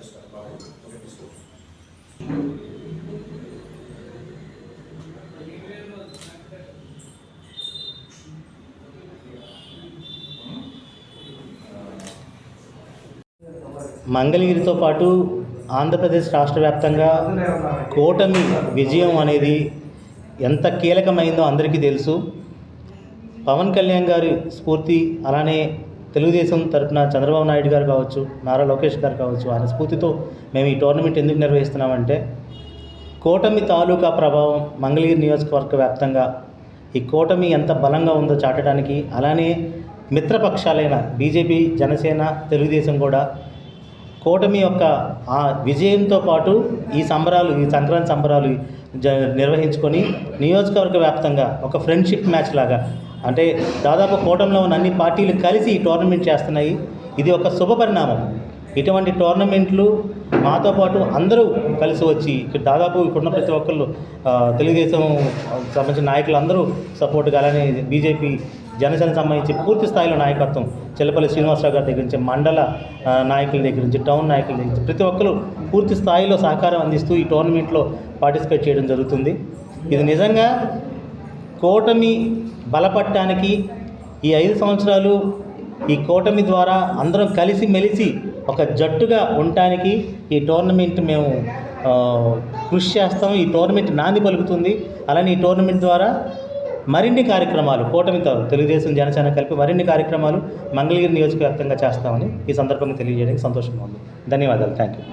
చేస్తారు బాబు. ఓకే, తీసుకో. మంగళగిరితో పాటు ఆంధ్రప్రదేశ్ రాష్ట్ర వ్యాప్తంగా కూటమి విజయం అనేది ఎంత కీలకమైందో అందరికీ తెలుసు. పవన్ కళ్యాణ్ గారి స్ఫూర్తి, అలానే తెలుగుదేశం తరఫున చంద్రబాబు నాయుడు గారు కావచ్చు, నారా లోకేష్ గారు కావచ్చు, ఆయన స్ఫూర్తితో మేము ఈ టోర్నమెంట్ ఎందుకు నిర్వహిస్తున్నామంటే కూటమి తాలూకా ప్రభావం మంగళగిరి నియోజకవర్గ వ్యాప్తంగా ఈ కూటమి ఎంత బలంగా ఉందో చాటడానికి, అలానే మిత్రపక్షాలైన బీజేపీ, జనసేన, తెలుగుదేశం కూడా కూటమి యొక్క ఆ విజయంతో పాటు ఈ సంక్రాంతి సంబరాలు నిర్వహించుకొని నియోజకవర్గ వ్యాప్తంగా ఒక ఫ్రెండ్షిప్ మ్యాచ్ లాగా, అంటే దాదాపు కూటమిలో ఉన్న అన్ని పార్టీలు కలిసి ఈ టోర్నమెంట్ చేస్తున్నాయి. ఇది ఒక శుభ పరిణామం. ఇటువంటి టోర్నమెంట్లు మాతో పాటు అందరూ కలిసి వచ్చి దాదాపు ఇక్కడున్న ప్రతి ఒక్కళ్ళు తెలుగుదేశం సంబంధించిన నాయకులు అందరూ సపోర్ట్గా, అలానే బీజేపీ, జనసేన సంబంధించి పూర్తి స్థాయిలో నాయకత్వం చెల్లపల్లి శ్రీనివాసరావు గారి దగ్గర నుంచి, మండల నాయకుల దగ్గర నుంచి, టౌన్ నాయకుల దగ్గర నుంచి ప్రతి ఒక్కరు పూర్తి స్థాయిలో సహకారం అందిస్తూ ఈ టోర్నమెంట్లో పార్టిసిపేట్ చేయడం జరుగుతుంది. ఇది నిజంగా కూటమి బలపడటానికి ఈ 5 సంవత్సరాలు ఈ కూటమి ద్వారా అందరం కలిసి మెలిసి ఒక జట్టుగా ఉండటానికి ఈ టోర్నమెంట్ మేము కృషి చేస్తాం. ఈ టోర్నమెంట్ నాంది పలుకుతుంది. అలానే ఈ టోర్నమెంట్ ద్వారా మరిన్ని కార్యక్రమాలు కూటమితో తెలుగుదేశం, జనసేన కలిపి మరిన్ని కార్యక్రమాలు మంగళగిరి నియోజకవ్యాప్తంగా చేస్తామని ఈ సందర్భంగా తెలియజేయడానికి సంతోషంగా ఉంది. ధన్యవాదాలు. Thank you.